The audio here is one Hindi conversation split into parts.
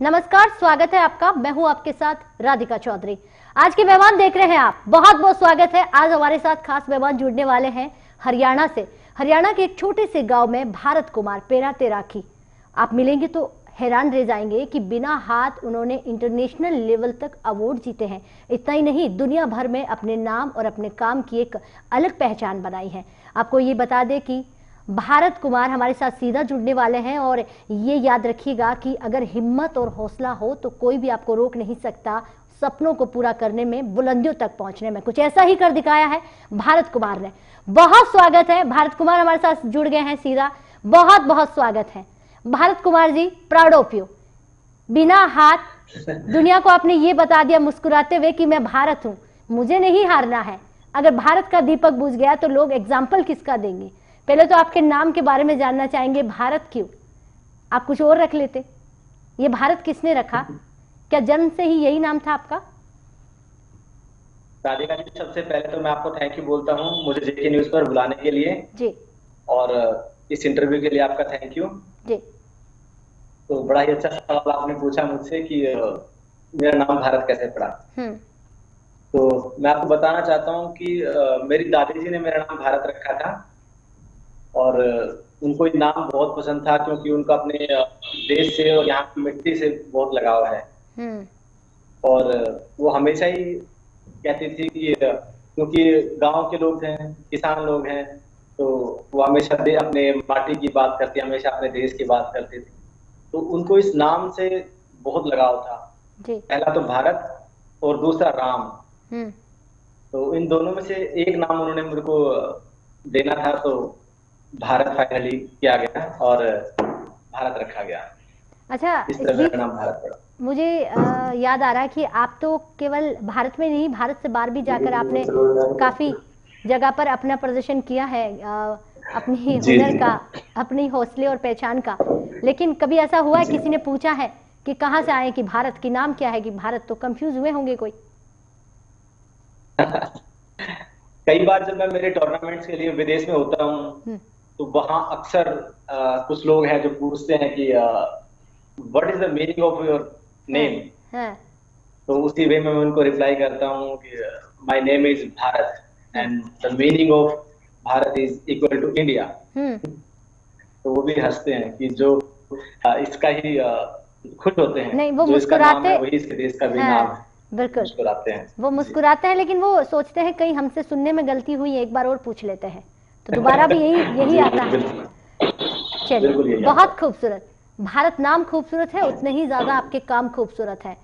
नमस्कार, स्वागत है आपका। मैं हूं आपके साथ राधिका चौधरी। आज के मेहमान देख रहे हैं आप, बहुत बहुत स्वागत है। आज हमारे साथ खास मेहमान जुड़ने वाले हैं हरियाणा से। हरियाणा के एक छोटे से गांव में भारत कुमार पेरा तैराकी। आप मिलेंगे तो हैरान रह जाएंगे कि बिना हाथ उन्होंने इंटरनेशनल लेवल तक अवार्ड जीते हैं। इतना ही नहीं, दुनिया भर में अपने नाम और अपने काम की एक अलग पहचान बनाई है। आपको ये बता दें कि भारत कुमार हमारे साथ सीधा जुड़ने वाले हैं और ये याद रखिएगा कि अगर हिम्मत और हौसला हो तो कोई भी आपको रोक नहीं सकता सपनों को पूरा करने में, बुलंदियों तक पहुंचने में। कुछ ऐसा ही कर दिखाया है भारत कुमार ने। बहुत स्वागत है, भारत कुमार हमारे साथ जुड़ गए हैं सीधा। बहुत बहुत स्वागत है Bharat Kumar ji. Proud of you. बिना हाथ दुनिया को आपने ये बता दिया मुस्कुराते हुए कि मैं भारत हूं, मुझे नहीं हारना है। अगर भारत का दीपक बुझ गया तो लोग एग्जाम्पल किसका देंगे? पहले तो आपके नाम के बारे में जानना चाहेंगे। भारत क्यों? आप कुछ और रख लेते। ये भारत किसने रखा? क्या जन्म से ही यही नाम था आपका? राधिका जी, सबसे पहले तो मैं आपको थैंक यू बोलता हूँ मुझे जेके न्यूज पर बुलाने के लिए जी। और इस इंटरव्यू के लिए आपका थैंक यू जी। तो बड़ा ही अच्छा सवाल आपने पूछा मुझसे कि मेरा नाम भारत कैसे पड़ा। तो मैं आपको बताना चाहता हूँ कि मेरी दादी जी ने मेरा नाम भारत रखा था और उनको ये नाम बहुत पसंद था क्योंकि उनका अपने देश से और यहाँ की मिट्टी से बहुत लगाव है। और वो हमेशा ही कहती थी कि क्योंकि गांव के लोग हैं, किसान लोग हैं, तो वो हमेशा अपने माटी की बात करती, हमेशा अपने देश की बात करते थे। तो उनको इस नाम से बहुत लगाव था जी। पहला तो भारत और दूसरा राम। तो इन दोनों में से एक नाम उन्होंने मुझे को देना था, तो भारत फाइनली किया गया और भारत रखा गया। अच्छा, इस तरह मेरा नाम भारत पड़ा। मुझे याद आ रहा है कि आप तो केवल भारत में नहीं, भारत से बाहर भी जाकर आपने काफी जगह पर अपना प्रदर्शन किया है, अपनी हुनर का, अपनी हौसले और पहचान का। लेकिन कभी ऐसा हुआ है किसी ने पूछा है कि कहाँ से आए, कि भारत की नाम क्या है, कि भारत, तो कंफ्यूज हुए होंगे कोई? कई बार जब मैं मेरे टूर्नामेंट्स के लिए विदेश में होता हूँ तो वहां अक्सर कुछ लोग हैं जो पूछते हैं कि what is the meaning of your name. तो उसी वे में मैं उनको रिप्लाई करता हूँ कि my name is Bharat and the meaning of Bharat is equal to India. तो वो भी हंसते हैं कि जो इसका ही खुश होते हैं। नहीं, वो जो मुस्कुराते है वही इसके देश का भी नाम है। बिल्कुल मुस्कुराते हैं, वो मुस्कुराते हैं, लेकिन वो सोचते हैं कहीं हमसे सुनने में गलती हुई, एक बार और पूछ लेते हैं तो दोबारा भी यही आता है। चलिए, बहुत खूबसूरत। भारत नाम खूबसूरत है, उतने ही ज्यादा आपके काम खूबसूरत है।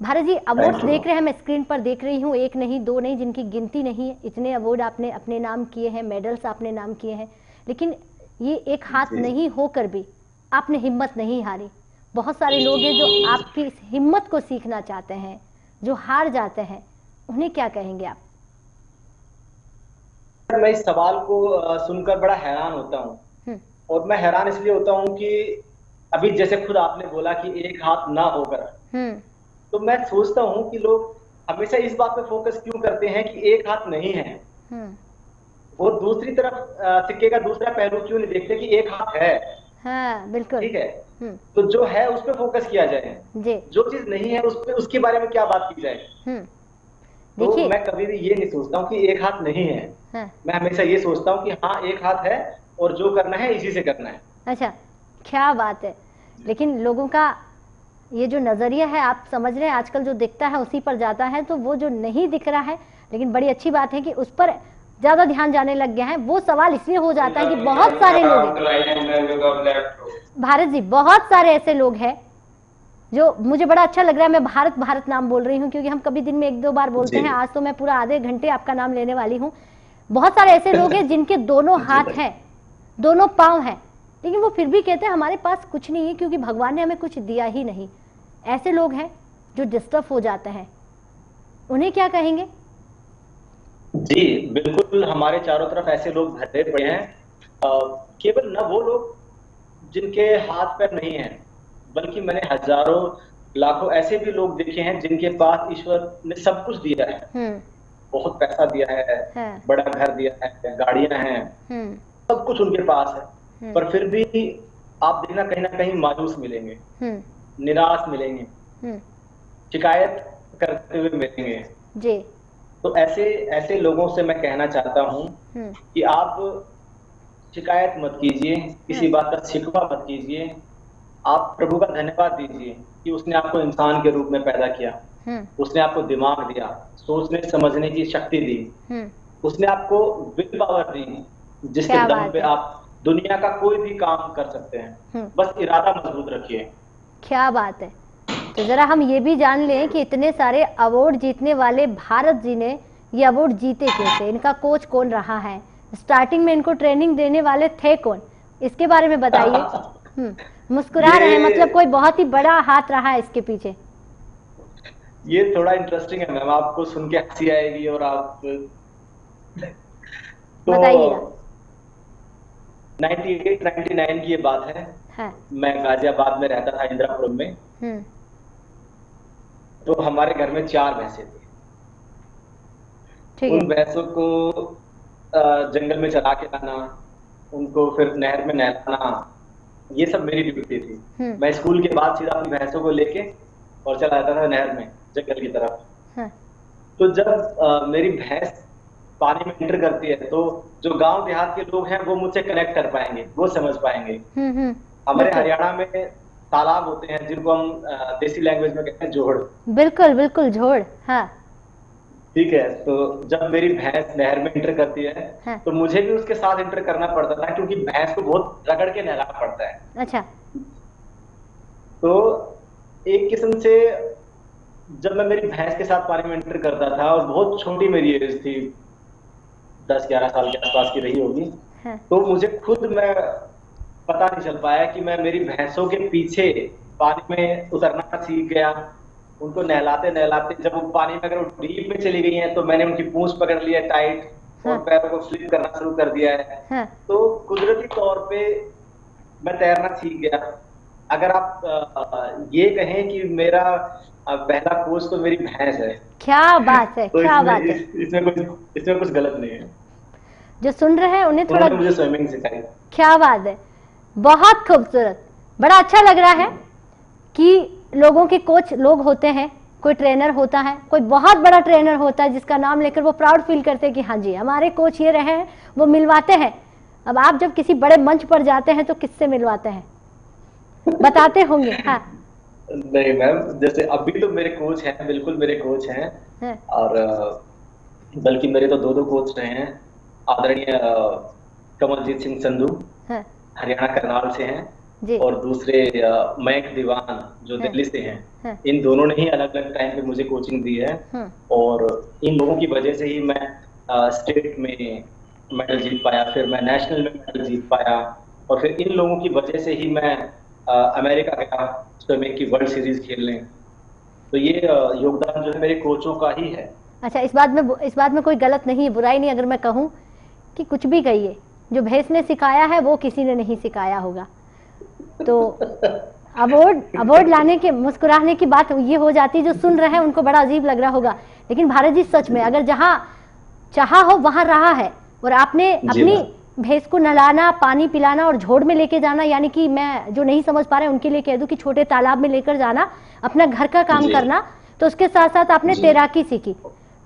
भारत जी, अवार्ड्स देख रहे हैं, मैं स्क्रीन पर देख रही हूँ, एक नहीं दो नहीं, जिनकी गिनती नहीं है। इतने अवार्ड आपने अपने नाम किए हैं, मेडल्स आपने नाम किए हैं। लेकिन ये एक हाथ नहीं होकर भी आपने हिम्मत नहीं हारी। बहुत सारे लोग हैं जो आपकी इस हिम्मत को सीखना चाहते हैं, जो हार जाते हैं, उन्हें क्या कहेंगे आप? मैं इस सवाल को सुनकर बड़ा हैरान होता हूँ और मैं हैरान इसलिए होता हूँ कि अभी जैसे खुद आपने बोला कि एक हाथ ना होकर, तो मैं सोचता हूँ कि लोग हमेशा इस बात पे फोकस क्यों करते हैं कि एक हाथ नहीं है। वो दूसरी तरफ सिक्के का दूसरा पहलू क्यों नहीं देखते कि एक हाथ है। हाँ, बिल्कुल ठीक है। तो जो है उस पर फोकस किया जाए जी। जो चीज नहीं है उस पे, उसके बारे में क्या बात की जाए। तो मैं कभी भी ये नहीं सोचता हूँ कि एक हाथ नहीं है। मैं हमेशा ये सोचता हूँ कि हाँ, एक हाथ है और जो करना है इसी से करना है। अच्छा, क्या बात है। लेकिन लोगों का ये जो नजरिया है, आप समझ रहे हैं, आजकल जो दिखता है उसी पर जाता है, तो वो जो नहीं दिख रहा है, लेकिन बड़ी अच्छी बात है कि उस पर ज्यादा ध्यान जाने लग गया है। वो सवाल इसलिए हो जाता है कि बहुत सारे लोग, भारत जी, बहुत सारे ऐसे लोग हैं जो, मुझे बड़ा अच्छा लग रहा है मैं भारत भारत नाम बोल रही हूँ, क्योंकि हम कभी दिन में एक दो बार बोलते हैं, आज तो मैं पूरा आधे घंटे आपका नाम लेने वाली हूँ। बहुत सारे ऐसे लोग हैं जिनके दोनों हाथ हैं, दोनों पांव हैं, लेकिन वो फिर भी कहते हैं हमारे पास कुछ नहीं है क्योंकि भगवान ने हमें कुछ दिया ही नहीं। ऐसे लोग हैं जो डिस्टर्ब हो जाते हैं, उन्हें क्या कहेंगे? जी बिल्कुल, हमारे चारों तरफ ऐसे लोग भरे पड़े हैं। केवल न वो लोग जिनके हाथ पैर नहीं है, बल्कि मैंने हजारों लाखों ऐसे भी लोग देखे हैं जिनके पास ईश्वर ने सब कुछ दिया है। बहुत पैसा दिया है, बड़ा घर दिया है, गाड़ियां हैं, सब कुछ उनके पास है, पर फिर भी आप देखना कहीं ना कहीं मायूस मिलेंगे। निराश मिलेंगे, शिकायत करते हुए मिलेंगे जी। तो ऐसे ऐसे लोगों से मैं कहना चाहता हूँ कि आप शिकायत मत कीजिए, किसी बात का शिकवा मत कीजिए। आप प्रभु का धन्यवाद दीजिए कि उसने आपको इंसान के रूप में पैदा किया, उसने आपको दिमाग दिया, सोचने समझने की शक्ति दी, उसने आपको विल पावर दी, जिसके दम पे आप दुनिया का कोई भी काम कर सकते हैं। बस इरादा मजबूत रखिए। क्या बात है। तो जरा हम ये भी जान लें कि इतने सारे अवार्ड जीतने वाले भारत जी ने ये अवार्ड जीते कैसे, इनका कोच कौन रहा है, स्टार्टिंग में इनको ट्रेनिंग देने वाले थे कौन, इसके बारे में बताइए। मुस्कुरा रहे हैं, मतलब कोई बहुत ही बड़ा हाथ रहा है इसके पीछे। ये थोड़ा इंटरेस्टिंग है मैम, आपको सुन के हंसी आएगी और आप तो बताइएगा। 98-99 की ये बात है। मैं गाजियाबाद में रहता था, इंदिरापुरम में। तो हमारे घर में 4 भैंसे थी। उन भैंसों को जंगल में चला के लाना, उनको फिर नहर में नहलाना, ये सब मेरी ड्यूटी थी। मैं स्कूल के बाद सीधा अपनी भैंसों को लेके और चला जाता था नहर में, जंगल की तरफ। तो जब मेरी भैंस पानी में एंटर करती है तो जो गांव देहात के लोग हैं वो मुझसे कनेक्ट कर पाएंगे, वो समझ पाएंगे। हमारे हरियाणा में तालाब होते हैं जिनको हम देसी लैंग्वेज में कहते हैं जोड़। बिल्कुल बिल्कुल, जोड़। हाँ ठीक है। तो जब मेरी भैंस नहर में एंटर करती है तो मुझे भी उसके साथ एंटर करना पड़ता था, क्योंकि भैंस को बहुत रगड़ के नहलाना पड़ता है। अच्छा। तो एक किस्म से जब मैं मेरी भैंस के साथ पानी में एंटर करता था, और बहुत छोटी मेरी एज थी, 10-11 साल के आसपास की रही होगी, तो मुझे खुद मैं पता नहीं चल पाया कि मैं मेरी भैंसों के पीछे पानी में उतरना सीख गया। उनको नहलाते नहलाते जब वो पानी में अगर डीप में चली गई हैं तो मैंने उनकी पूंछ पकड़ लिया टाइट और पैरों को फ्लिप करना शुरू कर दिया है। तो कुदरती तौर पे मैं तैरना सीख गया। अगर आप ये कहें कि मेरा पहला कोच तो मेरी भैंस है। क्या बात है, तो क्या बात है। इसमें कुछ गलत नहीं है। जो सुन रहे हैं उन्हें थोड़ा, मुझे स्विमिंग सिखाई। क्या बात है, बहुत खूबसूरत। बड़ा अच्छा लग रहा है कि लोगों के कोच लोग होते हैं, कोई ट्रेनर होता है, कोई बहुत बड़ा ट्रेनर होता है जिसका नाम लेकर वो प्राउड फील करते हैं कि हाँ जी हमारे कोच ये रहे हैं, वो मिलवाते हैं। अब आप जब किसी बड़े मंच पर जाते हैं तो किससे मिलवाते हैं, बताते होंगे। हाँ नहीं मैम, जैसे अभी तो मेरे कोच हैं, बिल्कुल मेरे कोच हैं। और बल्कि मेरे तो 2 कोच रहे हैं। आदरणीय कमलजीत सिंह संधू, हरियाणा करनाल से हैं, और दूसरे मयंक दीवान जो दिल्ली से हैं। इन दोनों ने ही अलग अलग टाइम पे मुझे कोचिंग दी है, और इन लोगों की वजह से ही मैं स्टेट में मेडल जीत पाया, फिर मैं नेशनल में मेडल जीत पाया, और फिर इन लोगों की वजह से ही मैं अमेरिका गया स्विमिंग की वर्ल्ड सीरीज खेलने। तो ये योगदान जो है मेरे कोचों का ही है। अच्छा, इस बात में कोई गलत नहीं है, बुराई नहीं अगर मैं कहूँ कि कुछ भी कहिए, जो भैंस ने सिखाया है वो किसी ने नहीं सिखाया होगा। तो अवार्ड लाने के, मुस्कुराने की बात ये हो जाती है, जो सुन रहे हैं उनको बड़ा अजीब लग रहा होगा, लेकिन भारत जी सच में अगर जहाँ चाहा हो वहां रहा है। और आपने अपनी भैंस को नहलाना, पानी पिलाना और झोड़ में लेके जाना, यानी कि मैं जो नहीं समझ पा रहे उनके लिए कह दूं कि छोटे तालाब में लेकर जाना, अपना घर का काम करना, तो उसके साथ साथ आपने तैराकी सीखी।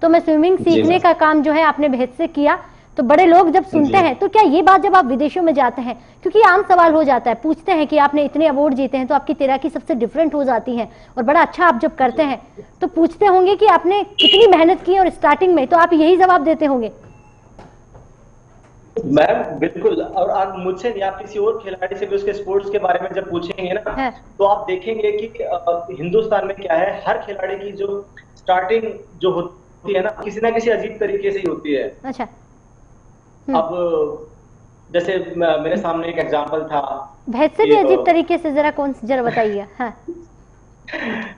तो मैं स्विमिंग सीखने का काम जो है आपने भैंस से किया। तो बड़े लोग जब सुनते हैं तो क्या ये बात जब आप विदेशों में जाते हैं, क्योंकि आम सवाल हो जाता है, पूछते हैं कि आपने इतने अवार्ड जीते हैं तो आपकी तैराकी सबसे डिफरेंट हो जाती है और बड़ा अच्छा आप जब करते हैं तो पूछते होंगे कि आपने कितनी मेहनत की और स्टार्टिंग में, तो आप यही जवाब देते होंगे। मैम बिल्कुल, और आप मुझसे नहीं, आप किसी और खिलाड़ी से भी उसके स्पोर्ट्स के बारे में जब पूछेंगे ना, तो आप देखेंगे कि हिंदुस्तान में क्या है, हर खिलाड़ी की जो स्टार्टिंग जो होती है ना, किसी ना किसी अजीब तरीके से ही होती है। अच्छा। अब जैसे मेरे सामने एक एग्जांपल था, भैंस से भी अजीब तरीके से, जरा बताइए। हाँ।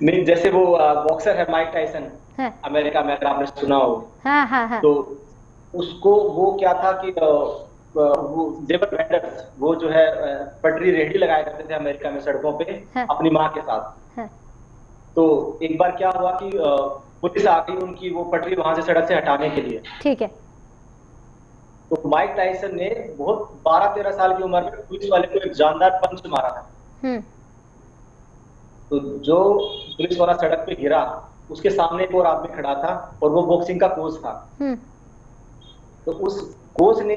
नहीं, जैसे वो बॉक्सर है माइक टायसन, अमेरिका में, अगर आपने सुना हो। हाँ हाँ हाँ। तो उसको वो क्या था कि वो देवर वेंडर्स, वो जो है पटरी रेहड़ी लगाया करते थे अमेरिका में सड़कों पे, अपनी माँ के साथ। तो एक बार क्या हुआ कि पुलिस आ गई उनकी वो पटरी वहां से सड़क से हटाने के लिए। ठीक है। तो माइक टायसन ने बहुत 12-13 साल की उम्र में पुलिस वाले को एक जानदार पंच मारा था। तो जो पुलिस वाला सड़क पे गिरा, उसके सामने एक और आदमी खड़ा था और वो बॉक्सिंग का कोच था। तो उस कोच ने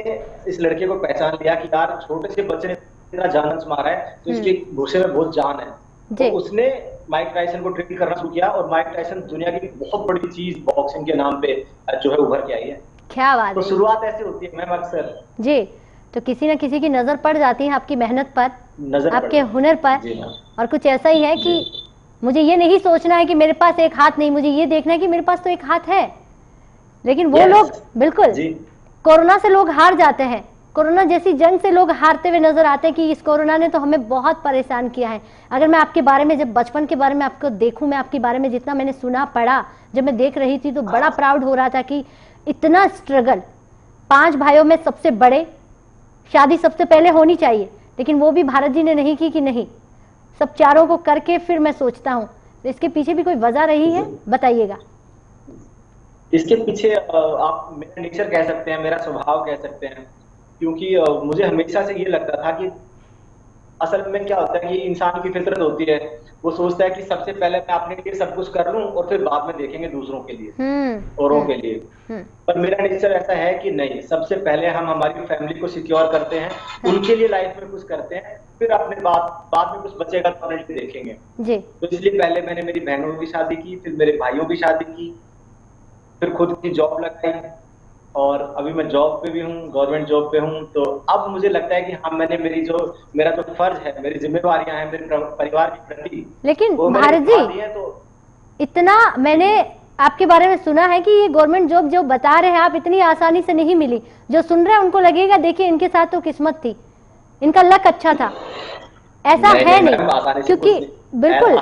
इस लड़के को पहचान लिया कि यार छोटे से बच्चे ने इतना जान मारा है तो इसके घुसे में बहुत जान है। तो उसने माइक टायसन को ट्रेन करना शुरू किया और माइक टायसन दुनिया की बहुत बड़ी चीज बॉक्सिंग के नाम पे जो है उभर के आई है। क्या बात तो शुरुआत ऐसे होती है मैम अक्सर जी। तो किसी न किसी की नजर पड़ जाती है आपकी मेहनत पर, आपके हुनर पर, और कुछ ऐसा ही है कि मुझे ये नहीं सोचना है कि मेरे पास एक हाथ नहीं, मुझे ये देखना है कि मेरे पास तो एक हाथ है। लेकिन वो लोग बिल्कुल कोरोना से लोग हार जाते हैं, कोरोना जैसी जंग से लोग हारते हुए नजर आते हैं कि इस कोरोना ने तो हमें बहुत परेशान किया है। अगर मैं आपके बारे में, जब बचपन के बारे में आपको देखूं, मैं आपके बारे में जितना मैंने सुना पढ़ा, जब मैं देख रही थी तो बड़ा प्राउड हो रहा था कि इतना स्ट्रगल, 5 भाइयों में सबसे बड़े, शादी सबसे पहले होनी चाहिए, लेकिन वो भी भारत जी ने नहीं की कि नहीं, सब चारों को करके फिर मैं सोचता हूँ। तो इसके पीछे भी कोई वजह रही है, बताइएगा। इसके पीछे आप मेरा नेचर कह सकते हैं, मेरा स्वभाव कह सकते हैं, क्योंकि मुझे हमेशा से ये लगता था कि असल में क्या होता है कि इंसान की फितरत होती है, वो सोचता है कि सबसे पहले मैं अपने लिए सब कुछ कर लूं और फिर बाद में देखेंगे दूसरों के लिए, औरों के लिए। पर मेरा नेचर ऐसा है कि नहीं, सबसे पहले हम हमारी फैमिली को सिक्योर करते हैं, उनके लिए लाइफ में कुछ करते हैं, फिर अपने बाद में कुछ बचेगा तो अपने लिए देखेंगे जी। तो इसलिए पहले मैंने मेरी बहनों की शादी की, फिर मेरे भाइयों की शादी की, फिर खुद की जॉब लगाई और अभी मैं जॉब पे भी हूँ, गवर्नमेंट जॉब पे हूँ। तो अब मुझे लगता है कि हाँ, मैंने मेरा जो फर्ज है, मेरी जिम्मेवारियां हैं मेरे परिवार के प्रति, लेकिन भारत जी तो इतना मैंने आपके बारे में सुना है कि ये गवर्नमेंट जॉब जो बता रहे हैं आप, इतनी आसानी से नहीं मिली। जो सुन रहे हैं उनको लगेगा देखिए इनके साथ तो किस्मत थी, इनका लक अच्छा था। ऐसा है नहीं, क्योंकि बिल्कुल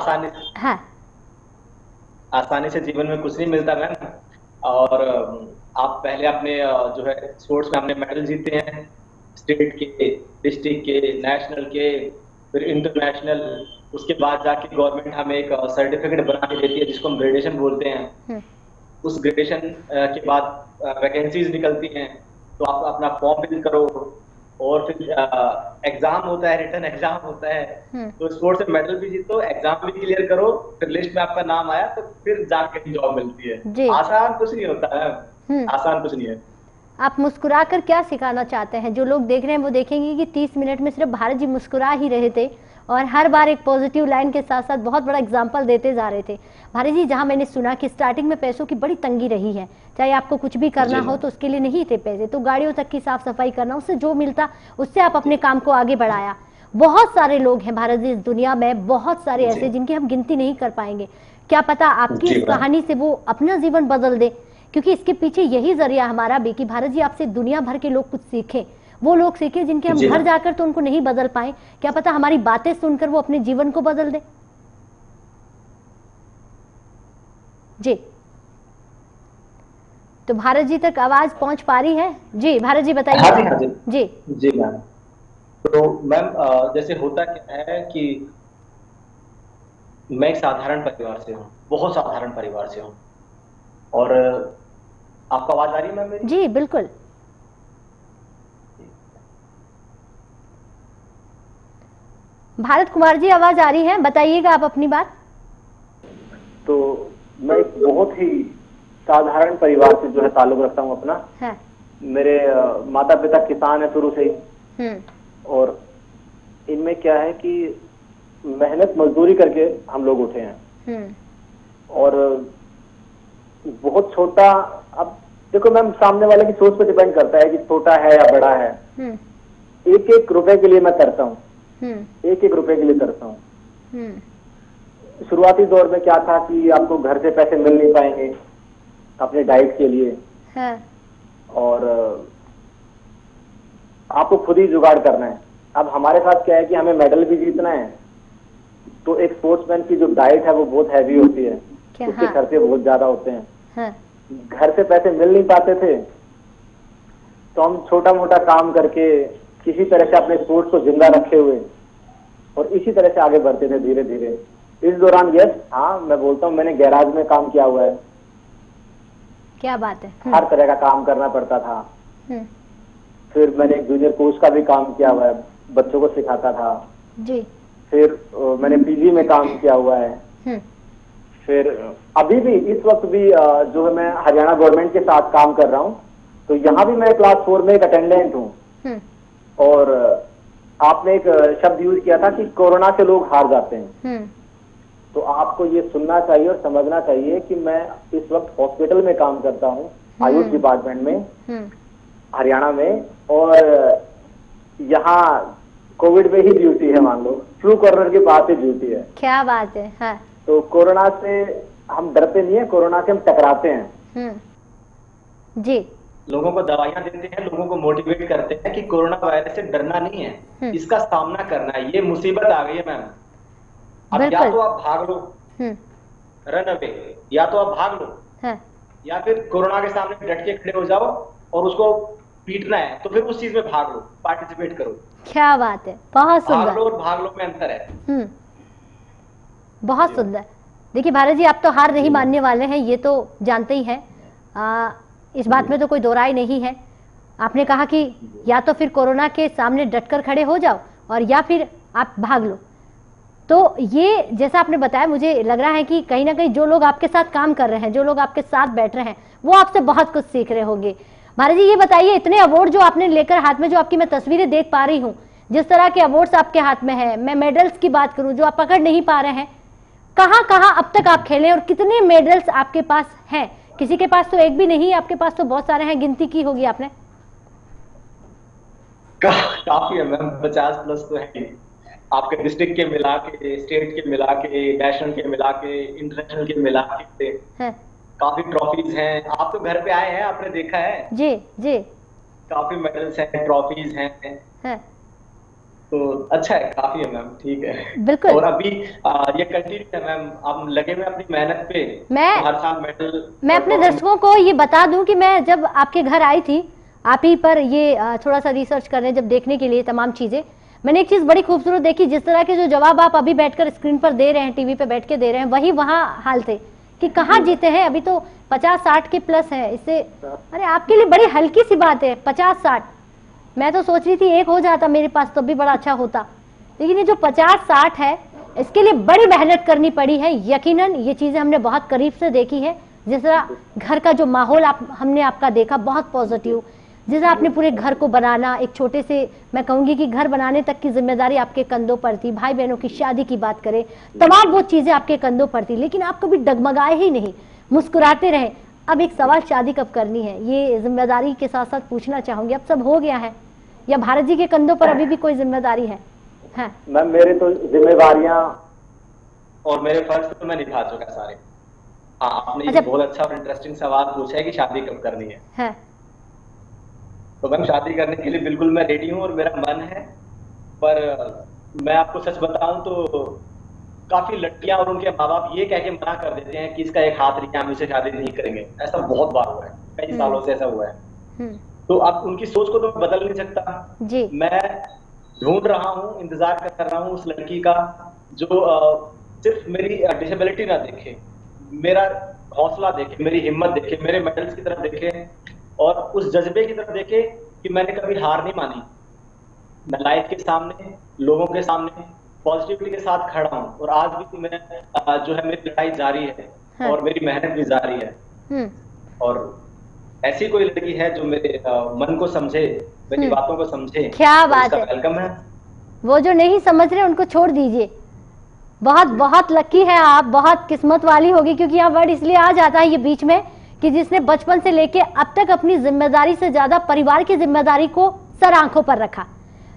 आसानी से जीवन में कुछ नहीं मिलता मैम। और आप पहले अपने जो है स्पोर्ट्स में हमने मेडल जीते हैं, स्टेट के, डिस्ट्रिक्ट के, नेशनल के, फिर इंटरनेशनल। उसके बाद जाके गवर्नमेंट हमें एक सर्टिफिकेट बना के देती है जिसको हम ग्रेजुएशन बोलते हैं। उस ग्रेजुएशन के बाद वैकेंसीज निकलती हैं, तो आप अपना फॉर्म फिल करो और फिर एग्जाम होता है, रिटन एग्जाम होता है। तो स्पोर्ट्स में मेडल भी जीतो, एग्जाम भी क्लियर करो, फिर लिस्ट में आपका नाम आया तो फिर जाके जॉब मिलती है। आसान कुछ नहीं होता है, आसान कुछ नहीं है। आप मुस्कुराकर क्या सिखाना चाहते हैं? जो लोग देख रहे हैं वो देखेंगे कि 30 मिनट में सिर्फ भारत जी मुस्कुरा ही रहे थे और हर बार एक पॉजिटिव लाइन के साथ साथ बहुत बड़ा एग्जाम्पल देते जा रहे थे। भारत जी, जहां मैंने सुना कि स्टार्टिंग में पैसों की बड़ी तंगी रही है, चाहे आपको कुछ भी करना हो तो उसके लिए नहीं थे पैसे, तो गाड़ियों तक की साफ सफाई करना, उससे जो मिलता उससे आप अपने काम को आगे बढ़ाया। बहुत सारे लोग हैं भारत जी इस दुनिया में, बहुत सारे ऐसे जिनकी हम गिनती नहीं कर पाएंगे। क्या पता आपकी इस कहानी से वो अपना जीवन बदल दे, क्योंकि इसके पीछे यही जरिया हमारा भी कि भारत जी आपसे दुनिया भर के लोग कुछ सीखें, वो लोग सीखे जिनके हम घर जाकर तो उनको नहीं बदल पाए, क्या पता हमारी बातें सुनकर वो अपने जीवन को बदल दे। जी, तो भारत जी तक आवाज पहुंच पा रही है? जी भारत जी बताइए। हाँ जी जी मैम। तो मैम जैसे होता क्या है कि मैं एक साधारण परिवार से हूँ, बहुत साधारण परिवार से हूँ। और आपको आवाज आ रही है मैम मेरी? जी बिल्कुल। भारत कुमार जी आवाज आ रही है, बताइएगा आप अपनी बात। तो मैं एक बहुत ही साधारण परिवार से जो है ताल्लुक रखता हूँ अपना। है। मेरे माता पिता किसान है शुरू से ही, और इनमें क्या है कि मेहनत मजदूरी करके हम लोग उठे हैं। और बहुत छोटा, अब देखो मैम सामने वाले की सोच पे डिपेंड करता है कि छोटा है या बड़ा है। एक एक रुपए के लिए मैं करता हूँ, एक एक रुपए के लिए करता हूँ। शुरुआती दौर में क्या था कि आपको घर से पैसे मिल नहीं पाएंगे अपने डाइट के लिए, और आपको खुद ही जुगाड़ करना है। अब हमारे साथ क्या है कि हमें मेडल भी जीतना है, तो एक स्पोर्ट्समैन की जो डाइट है वो बहुत हैवी होती है, उसके खर्चे बहुत ज्यादा होते हैं। घर से पैसे मिल नहीं पाते थे, तो हम छोटा मोटा काम करके किसी तरह से अपने स्पोर्ट्स को जिंदा रखे हुए और इसी तरह से आगे बढ़ते थे धीरे धीरे। इस दौरान हाँ मैं बोलता हूँ, मैंने गैराज में काम किया हुआ है। क्या बात है। हर तरह का काम करना पड़ता था। फिर मैंने जूनियर कोच का भी काम किया हुआ है, बच्चों को सिखाता था जी। फिर मैंने पीजी में काम किया हुआ है। फिर अभी भी इस वक्त भी जो है मैं हरियाणा गवर्नमेंट के साथ काम कर रहा हूँ। तो यहाँ भी मैं क्लास 4 में एक अटेंडेंट हूँ। और आपने एक शब्द यूज किया था कि कोरोना से लोग हार जाते हैं। तो आपको ये सुनना चाहिए और समझना चाहिए कि मैं इस वक्त हॉस्पिटल में काम करता हूँ, आयुष डिपार्टमेंट में, हरियाणा में। और यहाँ कोविड में ही ड्यूटी है, मान लो फ्लू कॉर्नर के पास ही ड्यूटी है। क्या बात है। हाँ। तो कोरोना से हम डरते नहीं है, कोरोना से हम टकराते हैं। जी। लोगों को दवाइयां देते हैं, लोगों को मोटिवेट करते हैं कि कोरोना वायरस से डरना नहीं है, इसका सामना करना है। ये मुसीबत आ गई है मैम। अब या तो आप भाग लो, रन अवे, या तो आप भाग लो, या फिर कोरोना के सामने डट के खड़े हो जाओ और उसको पीटना है तो फिर उस चीज में भाग लो, पार्टिसिपेट करो। क्या बात है, बहुत सुंदर। भाग लो और भाग लो में अंतर है। बहुत सुंदर। देखिए भारत जी, आप तो हार नहीं मानने वाले हैं, ये तो जानते ही हैं। इस बात में तो कोई दो राय नहीं है। आपने कहा कि या तो फिर कोरोना के सामने डटकर खड़े हो जाओ और या फिर आप भाग लो। तो ये जैसा आपने बताया, मुझे लग रहा है कि कहीं ना कहीं जो लोग आपके साथ काम कर रहे हैं, जो लोग आपके साथ बैठ रहे हैं, वो आपसे बहुत कुछ सीख रहे होंगे। भारत जी, ये बताइए, इतने अवार्ड जो आपने लेकर हाथ में, जो आपकी मैं तस्वीरें देख पा रही हूँ, जिस तरह के अवार्ड्स आपके हाथ में है, मैं मेडल्स की बात करूं जो आप पकड़ नहीं पा रहे हैं, कहां कहां अब तक आप खेले और कितने मेडल्स आपके पास हैं? किसी के पास तो एक भी नहीं, आपके पास तो बहुत सारे हैं, गिनती की होगी आपने। काफी है मैम, 50+ तो है। आपके डिस्ट्रिक्ट के मिला के, स्टेट के मिला के, नेशनल के मिला के, इंटरनेशनल के मिला के काफी ट्रॉफीज हैं। आप तो घर पे आए हैं, आपने देखा है। जी जी। काफी मेडल्स हैं, ट्रॉफीज हैं। तो अच्छा है, काफी है मैम, ठीक है। बिल्कुल। और अभी ये कंटिन्यू है मैम, आप लगे हुए अपनी मेहनत पे। मैं हर साल मेडल। मैं अपने दर्शकों को ये बता दूं कि मैं जब आपके घर आई थी, आप ही पर ये थोड़ा सा रिसर्च करने, जब देखने के लिए तमाम चीजें, मैंने एक चीज बड़ी खूबसूरत देखी। जिस तरह के जो जवाब आप अभी बैठकर स्क्रीन पर दे रहे हैं, टीवी पे बैठ के दे रहे हैं, वही वहाँ हाल थे कि कहाँ जीते हैं। अभी तो 50-60 के प्लस है। इससे अरे आपके लिए बड़ी हल्की सी बात है 50-60। मैं तो सोच रही थी एक हो जाता मेरे पास तो भी बड़ा अच्छा होता, लेकिन ये जो 50-60 है, इसके लिए बड़ी मेहनत करनी पड़ी है। यकीनन ये चीजें हमने बहुत करीब से देखी है। जिस तरह घर का जो माहौल हमने आपका देखा, बहुत पॉजिटिव। जिस तरह आपने पूरे घर को बनाना, एक छोटे से, मैं कहूंगी कि घर बनाने तक की जिम्मेदारी आपके कंधों पर थी। भाई बहनों की शादी की बात करें, तमाम वो चीजें आपके कंधों पर थी, लेकिन आप कभी डगमगाए ही नहीं, मुस्कुराते रहे। अब एक सवाल, शादी कब करनी है, ये जिम्मेदारी के साथ साथ पूछना चाहूंगी। अब सब हो गया है या भारत जी के कंधों पर अभी भी कोई जिम्मेदारी है? मैम मेरे तो जिम्मेदारियां और मेरे फर्ज तो मैं निभा चुका सारे। आपने अच्छा, बहुत अच्छा और इंटरेस्टिंग सवाल पूछा है कि शादी कब करनी है। तो मैम शादी करने के लिए बिल्कुल मैं रेडी हूँ और मेरा मन है। पर मैं आपको सच बताऊं तो काफी लड़कियां और उनके माँ बाप ये कह के मना कर देते हैं कि इसका एक हाथ नहीं, हम इसे शादी नहीं करेंगे। ऐसा बहुत बार हुआ है, कई सालों से ऐसा हुआ है। तो अब उनकी सोच को तो बदल नहीं सकता जी। मैं ढूंढ रहा हूँ, इंतजार कर रहा हूँ उस लड़की का जो सिर्फ मेरी डिसेबिलिटी ना देखे, मेरा हौसला देखे, मेरी हिम्मत देखे, मेरे मेडल्स की तरफ देखे और उस जज्बे की तरफ देखे कि मैंने कभी हार नहीं मानी। मैं लाइफ के सामने, लोगों के सामने पॉजिटिविटी के साथ खड़ा हूँ और आज भी मैं जो है मेरी लड़ाई जारी है और मेरी मेहनत भी जारी है। और ऐसी कोई लड़की है जो मेरे मन को समझे, मेरी बातों को समझे, क्या बात है, वेलकम है। वो जो नहीं समझ रहे उनको छोड़ दीजिए। बहुत बहुत लकी है आप, बहुत किस्मत वाली होगी, क्योंकि यहाँ वर्ड इसलिए आ जाता है ये बीच में कि जिसने बचपन से लेके अब तक अपनी जिम्मेदारी से ज्यादा परिवार की जिम्मेदारी को सर आंखों पर रखा,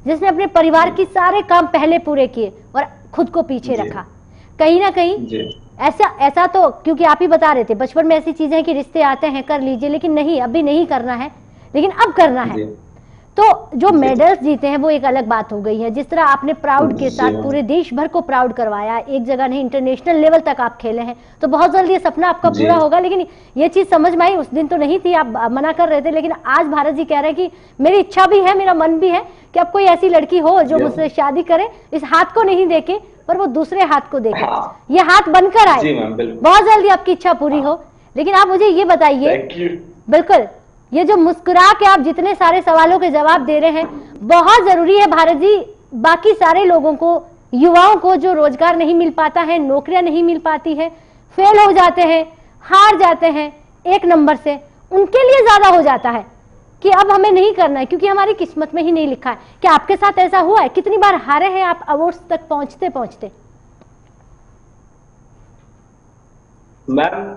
जिसने अपने परिवार की सारे काम पहले पूरे किए और खुद को पीछे रखा। कहीं ना कहीं ऐसा तो, क्योंकि आप ही बता रहे थे बचपन में ऐसी चीजें कि रिश्ते आते हैं कर लीजिए, लेकिन नहीं, अभी नहीं करना है, लेकिन अब करना है। तो जो मेडल्स जीते हैं वो एक अलग बात हो गई है। जिस तरह आपने प्राउड के साथ पूरे देश भर को प्राउड करवाया, एक जगह नहीं इंटरनेशनल लेवल तक आप खेले हैं, तो बहुत जल्दी ये सपना आपका पूरा होगा। लेकिन ये चीज समझ में आई, उस दिन तो नहीं थी, आप मना कर रहे थे, लेकिन आज भारत जी कह रहे हैं कि मेरी इच्छा भी है, मेरा मन भी है कि अब कोई ऐसी लड़की हो जो मुझसे शादी करे, इस हाथ को नहीं देखे पर वो दूसरे हाथ को देखे, ये हाथ बनकर आए, बहुत जल्दी आपकी इच्छा पूरी हो। लेकिन आप मुझे ये बताइए, बिल्कुल, ये जो मुस्कुरा के आप जितने सारे सवालों के जवाब दे रहे हैं, बहुत जरूरी है भारत जी बाकी सारे लोगों को युवाओं को जो रोजगार नहीं मिल पाता है, नौकरियां नहीं मिल पाती है, फेल हो जाते हैं, हार जाते हैं एक नंबर से, उनके लिए ज्यादा हो जाता है कि अब हमें नहीं करना है क्योंकि हमारी किस्मत में ही नहीं लिखा है। क्या आपके साथ ऐसा हुआ है? कितनी बार हारे हैं आप अवार्ड्स तक पहुंचते पहुंचते? मैम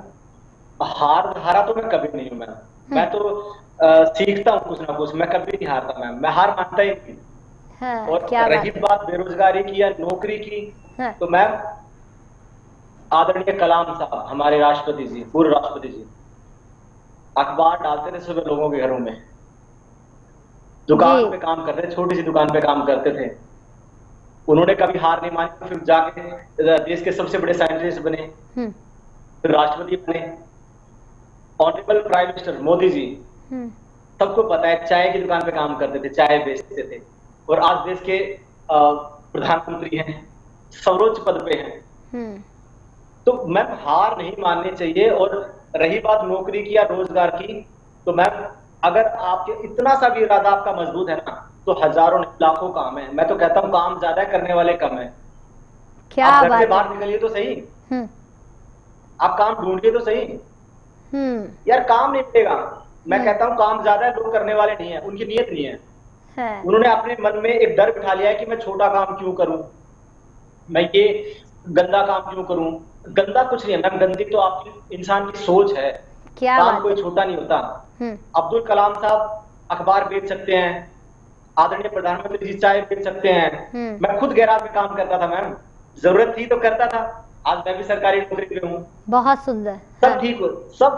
हारा तो मैं कभी नहीं हूँ मैम। मैं तो सीखता हूँ कुछ ना कुछ, मैं कभी नहीं हारता मैम, मैं हार मानता ही नहीं। हाँ, और क्या रही बात बेरोजगारी की या नौकरी की, हाँ, तो मैम आदरणीय कलाम साहब, हमारे राष्ट्रपति जी, पूर्व राष्ट्रपति जी, अखबार डालते थे सुबह लोगों के घरों में, दुकान पे काम करते थे, छोटी सी दुकान पे काम करते थे। उन्होंने कभी हार नहीं मानी, फिर जाके देश के सबसे बड़े साइंटिस्ट बने, फिर राष्ट्रपति बने। Honourable prime minister Modi ji, सबको पता है, चाय की दुकान पे काम करते थे, चाय बेचते थे, और आज देश के प्रधानमंत्री हैं, सर्वोच्च पद पे हैं। तो मैम हार नहीं माननी चाहिए। और रही बात नौकरी की या रोजगार की, तो मैम अगर आपके इतना सा भी इरादा आपका मजबूत है ना, तो हजारों लाखों काम है। मैं तो कहता हूँ काम ज्यादा करने वाले कम है। क्या आप घर बात से है? बाहर निकलिए तो सही, आप काम ढूंढिए तो सही। यार काम नहीं मिलेगा। मैं कहता हूँ काम ज्यादा है, लोग करने वाले नहीं है, उनकी नीयत नहीं है। उन्होंने अपने मन में एक डर बिठा लिया है कि मैं छोटा काम क्यों करूं, मैं ये गंदा काम क्यों करूं। गंदा कुछ नहीं है मैम, गंदी तो आपकी इंसान की सोच है। क्या काम बात कोई छोटा नहीं होता। अब्दुल कलाम साहब अखबार बेच सकते हैं, आदरणीय प्रधानमंत्री जी चाय बेच सकते हैं। मैं खुद गैराज में काम करता था मैम, जरूरत थी तो करता था। आज मैं भी सरकारी नौकरी पे हूँ। बहुत सुंदर। सब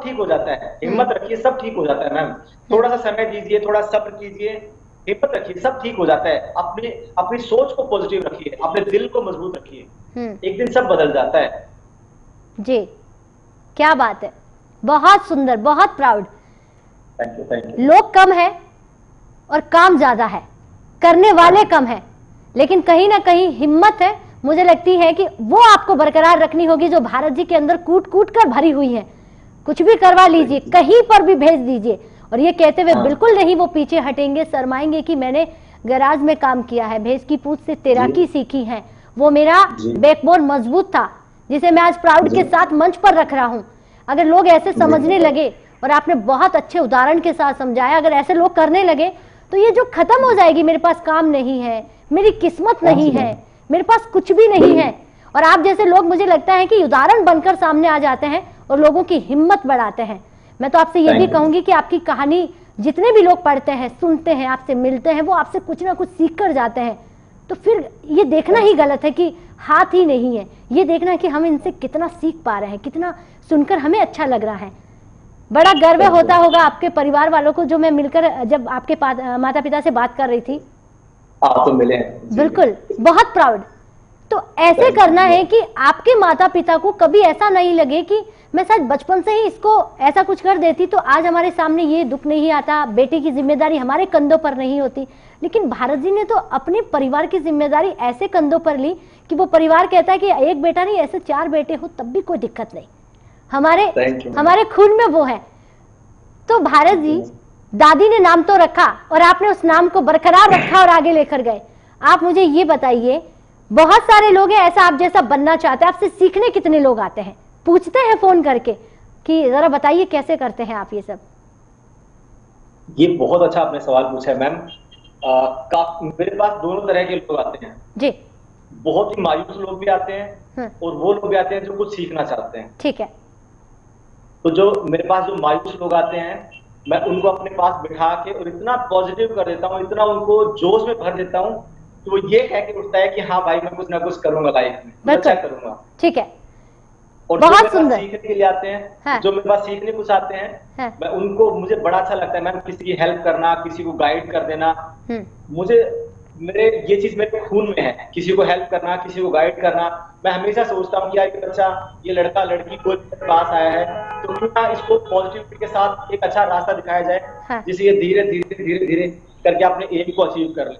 ठीक हो जाता है। हिम्मत रखिए, सब ठीक हो जाता है मैम। थोड़ा सा समय दीजिए, थोड़ा सब्र कीजिए, हिम्मत रखिए, सब ठीक हो जाता है। अपनी सोच को पॉजिटिव रखिए, अपने दिल को मजबूत रखिए, एक दिन सब बदल जाता है। जी, क्या बात है, बहुत सुंदर, बहुत प्राउड। Thank you. लोग कम है और काम ज्यादा है, करने वाले कम है, लेकिन कहीं ना कहीं हिम्मत है, मुझे लगती है कि वो आपको बरकरार रखनी होगी जो भारत जी के अंदर कूट कूट कर भरी हुई है। कुछ भी करवा लीजिए, कहीं पर भी भेज दीजिए, और ये कहते हुए बिल्कुल नहीं वो पीछे हटेंगे, शर्माएंगे कि मैंने गैराज में काम किया है, भैंस की पूंछ से तैराकी सीखी है, वो मेरा बैकबोन मजबूत था जिसे मैं आज प्राउड के साथ मंच पर रख रहा हूं। अगर लोग ऐसे समझने लगे, और आपने बहुत अच्छे उदाहरण के साथ समझाया, अगर ऐसे लोग करने लगे तो ये जो खत्म हो जाएगी, मेरे पास काम नहीं है, मेरी किस्मत नहीं है, मेरे पास कुछ भी नहीं है, और आप जैसे लोग मुझे लगता है कि उदाहरण बनकर सामने आ जाते हैं और लोगों की हिम्मत बढ़ाते हैं। मैं तो आपसे ये भी कहूंगी कि आपकी कहानी जितने भी लोग पढ़ते हैं, सुनते हैं, आपसे मिलते हैं, वो आपसे कुछ ना कुछ सीख कर जाते हैं। तो फिर ये देखना ही गलत है कि हाथ ही नहीं है, ये देखना कि हम इनसे कितना सीख पा रहे हैं, कितना सुनकर हमें अच्छा लग रहा है। बड़ा गर्व होता होगा आपके परिवार वालों को, जो मैं मिलकर जब आपके माता पिता से बात कर रही थी, आप तो मिले हैं। बिल्कुल, बहुत प्राउड। तो ऐसे करना है कि आपके माता पिता को कभी ऐसा नहीं लगे कि मैं शायद बचपन से ही इसको ऐसा कुछ कर देती तो आज हमारे सामने ये दुख नहीं आता, बेटे की जिम्मेदारी हमारे कंधों पर नहीं होती। लेकिन भारत जी ने तो अपने परिवार की जिम्मेदारी ऐसे कंधों पर ली कि वो परिवार कहता है कि एक बेटा नहीं, ऐसे 4 बेटे हो तब भी कोई दिक्कत नहीं, हमारे खून में वो है। तो भारत जी, दादी ने नाम तो रखा और आपने उस नाम को बरकरार रखा और आगे लेकर गए। आप मुझे ये बताइए, बहुत सारे लोग हैं ऐसा आप जैसा बनना चाहते हैं, आपसे सीखने कितने लोग आते हैं, पूछते हैं फोन करके कि जरा बताइए कैसे करते हैं आप ये सब? ये बहुत अच्छा आपने सवाल पूछा है मैम। मेरे पास दोनों तरह के लोग आते हैं जी। बहुत ही मायूस लोग भी आते हैं और वो लोग भी आते हैं जो कुछ सीखना चाहते हैं। ठीक है। तो जो मेरे पास जो मायूस लोग आते हैं, मैं उनको अपने पास बिठा के और इतना पॉजिटिव कर देता हूँ, इतना उनको जोश में भर देता हूँ तो वो ये कह के उठता है कि हाँ भाई मैं कुछ ना कुछ करूंगा लाइफ में, अच्छा करूंगा। ठीक है। और बहुत सुंदर। सीखने के लिए आते हैं, जो मेरे पास सीखने कुछ आते हैं, मैं उनको, मुझे बड़ा अच्छा लगता है मैम किसी की हेल्प करना, किसी को गाइड कर देना। मुझे मेरे ये चीज मेरे खून में है, किसी को हेल्प करना, किसी को गाइड करना। मैं हमेशा सोचता हूँ कि यार बच्चा, ये लड़का लड़की कोई पास आया है तो क्यों ना इसको पॉजिटिविटी के साथ एक अच्छा रास्ता दिखाया जाए, जिससे ये धीरे धीरे धीरे धीरे करके अपने एम को अचीव कर ले।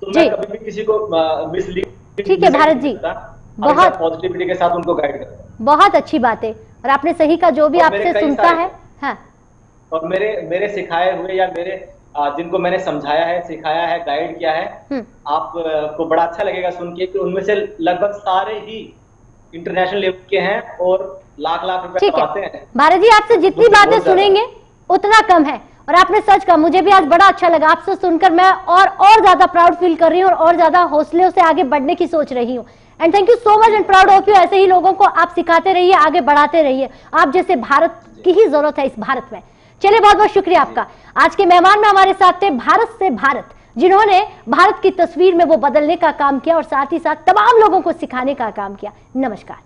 तो मैं कभी भी किसी को मिसलीड। ठीक है भारत जी, बहुत पॉजिटिविटी के साथ उनको गाइड करता हूं। बहुत अच्छी बात है, और आपने सही कहा, जो भी आपसे सुनता है। हाँ। और मेरे सिखाए हुए या मेरे जिनको मैंने समझाया है, सिखाया है, गाइड किया है, आपको बड़ा अच्छा लगेगा सुन के कि उनमें से लगभग सारे ही इंटरनेशनल लेवल के हैं और लाख लाख रुपए कमाते हैं। भारत जी, आपसे जितनी बातें सुनेंगे उतना कम है, और आपने सच कहा, मुझे भी आज बड़ा अच्छा लगा आपसे सुनकर। मैं और ज्यादा प्राउड फील कर रही हूँ और ज्यादा हौसले से आगे बढ़ने की सोच रही हूँ। And thank you so much and proud of you. ऐसे ही लोगों को आप सिखाते रहिए, आगे बढ़ाते रहिए। आप जैसे भारत की ही जरूरत है इस भारत में। चलिए, बहुत बहुत शुक्रिया आपका। आज के मेहमान में हमारे साथ थे भारत से भारत, जिन्होंने भारत की तस्वीर में वो बदलने का काम किया और साथ ही साथ तमाम लोगों को सिखाने का काम किया। नमस्कार।